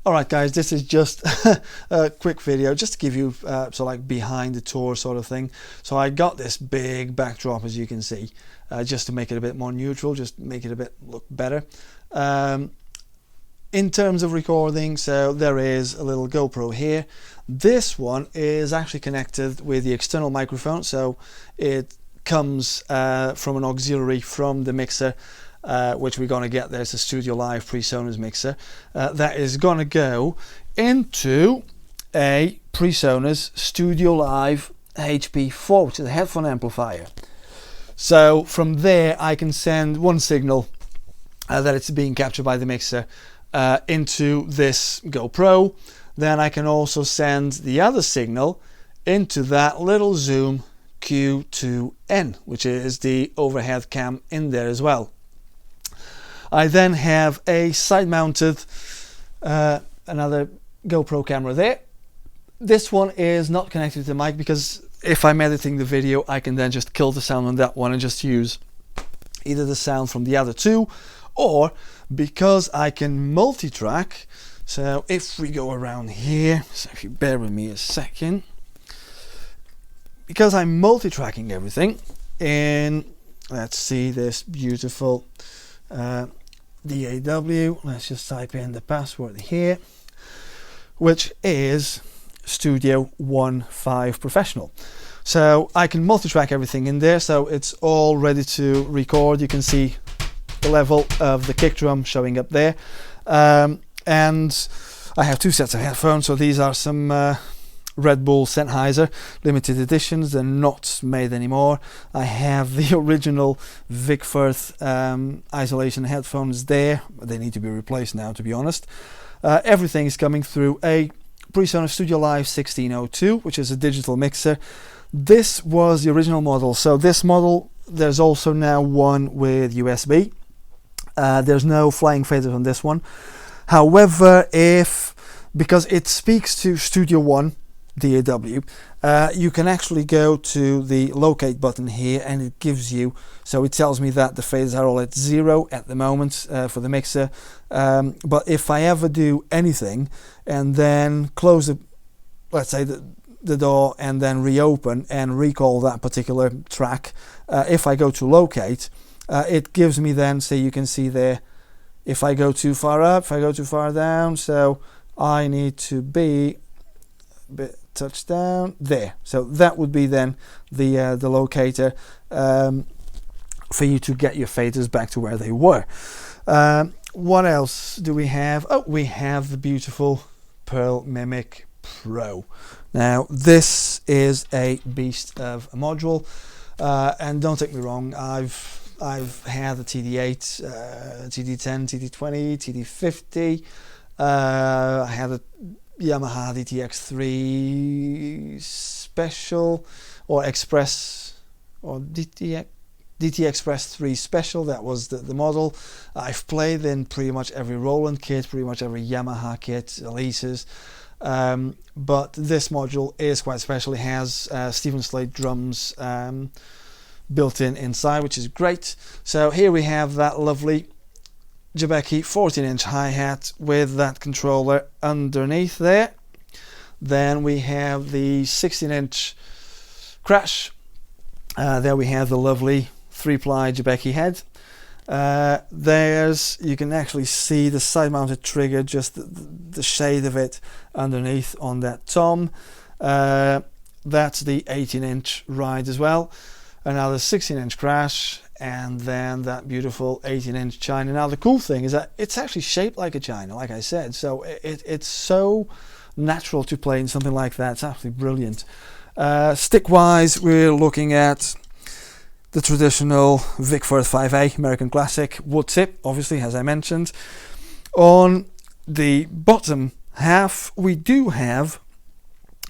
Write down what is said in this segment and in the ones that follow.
Alright guys, this is just a quick video just to give you like behind the tour sort of thing. So I got this big backdrop, as you can see, just to make it a bit more neutral, just make it a bit look better. In terms of recording, so there is a little GoPro here. This one is actually connected with the external microphone, so it comes from an auxiliary from the mixer, which we're going to get. There's a Studio Live PreSonus mixer that is going to go into a PreSonus Studio Live HP4, which is a headphone amplifier. So from there I can send one signal that it's being captured by the mixer into this GoPro. Then I can also send the other signal into that little Zoom Q2N, which is the overhead cam in there as well. I then have a side-mounted another GoPro camera there. This one is not connected to the mic because if I'm editing the video, I can then just kill the sound on that one and just use either the sound from the other two, or because I can multi-track. So if we go around here, so if you bear with me a second, because I'm multi-tracking everything in, let's see this beautiful DAW, let's just type in the password here, which is Studio 1.5 Professional. So I can multi-track everything in there, so it's all ready to record. You can see the level of the kick drum showing up there, and I have two sets of headphones. So these are some Red Bull Sennheiser limited editions. They're not made anymore. I have the original Vic Firth isolation headphones there. They need to be replaced now, to be honest. Everything is coming through a PreSonus Studio Live 1602, which is a digital mixer. This was the original model. So this model, there's also now one with USB. There's no flying faders on this one. However, because it speaks to Studio One DAW, you can actually go to the locate button here, and it gives you, so it tells me that the faders are all at 0 at the moment for the mixer, but if I ever do anything and then close the, let's say the door, and then reopen and recall that particular track, if I go to locate, it gives me then, so you can see there, if I go too far up, if I go too far down, so I need to be a bit touch down there. So that would be then the locator for you to get your faders back to where they were. What else do we have? Oh, we have the beautiful Pearl Mimic Pro. Now this is a beast of a module, and don't take me wrong, I've had the TD8, TD10, TD20, TD50. I had a Yamaha DTX3 Special, or Express, or DT Express 3 Special. That was the model. I've played in pretty much every Roland kit, pretty much every Yamaha kit, Elise's, but this module is quite special. It has Stephen Slade drums built in inside, which is great. So here we have that lovely Jabeki 14-inch hi-hat with that controller underneath there. Then we have the 16-inch crash. There we have the lovely 3-ply Jabeki head. You can actually see the side-mounted trigger, just the shade of it underneath on that tom. That's the 18-inch ride as well. Another 16-inch crash, and then that beautiful 18-inch China. Now the cool thing is that it's actually shaped like a China, like I said, so it's so natural to play in something like that. It's absolutely brilliant. Stick wise, we're looking at the traditional Vic Firth 5A American Classic wood tip, obviously, as I mentioned. On the bottom half we do have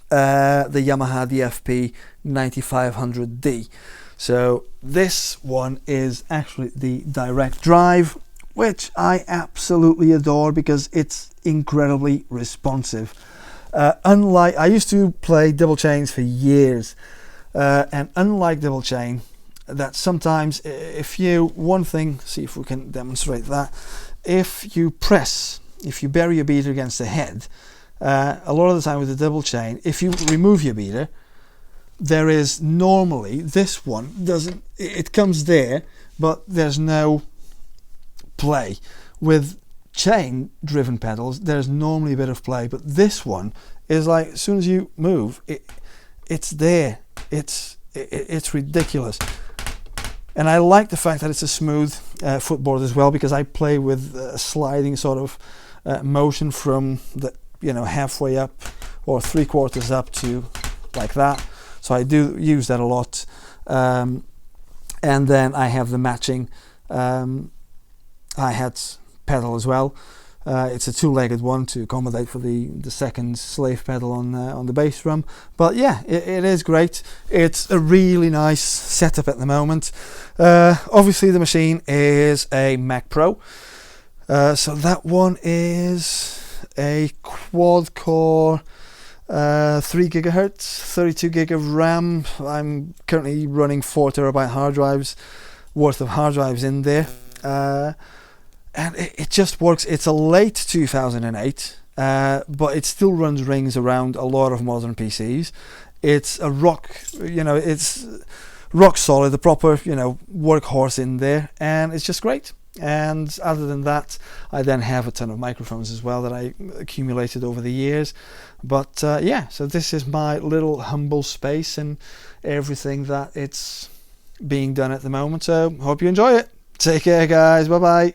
the Yamaha DFP 9500D. So this one is actually the direct drive, which I absolutely adore because it's incredibly responsive. Unlike, I used to play double chains for years, and unlike double chain, that sometimes if you, one thing, see if we can demonstrate that, if you press if you bury your beater against the head, a lot of the time with the double chain, if you remove your beater, there is normally, this one doesn't, it comes there, but there's no play. With chain driven pedals, there's normally a bit of play, but this one is like, as soon as you move, it's there. It's ridiculous. And I like the fact that it's a smooth footboard as well, because I play with a sliding sort of motion from the, you know, halfway up or 3/4 up to like that. So I do use that a lot. And then I have the matching hi-hat pedal as well. It's a two-legged one to accommodate for the second slave pedal on the bass drum. But yeah, it is great. It's a really nice setup at the moment. Obviously the machine is a Mac Pro, so that one is a quad core 3 gigahertz, 32 gig of RAM. I'm currently running 4 terabyte hard drives worth of hard drives in there. And it just works. It's a late 2008, but it still runs rings around a lot of modern PCs. It's a it's rock solid, the proper, workhorse in there, and it's just great. And other than that, I then have a ton of microphones as well that I accumulated over the years. But yeah, so this is my little humble space and everything that it's being done at the moment. So hope you enjoy it. Take care, guys. Bye bye.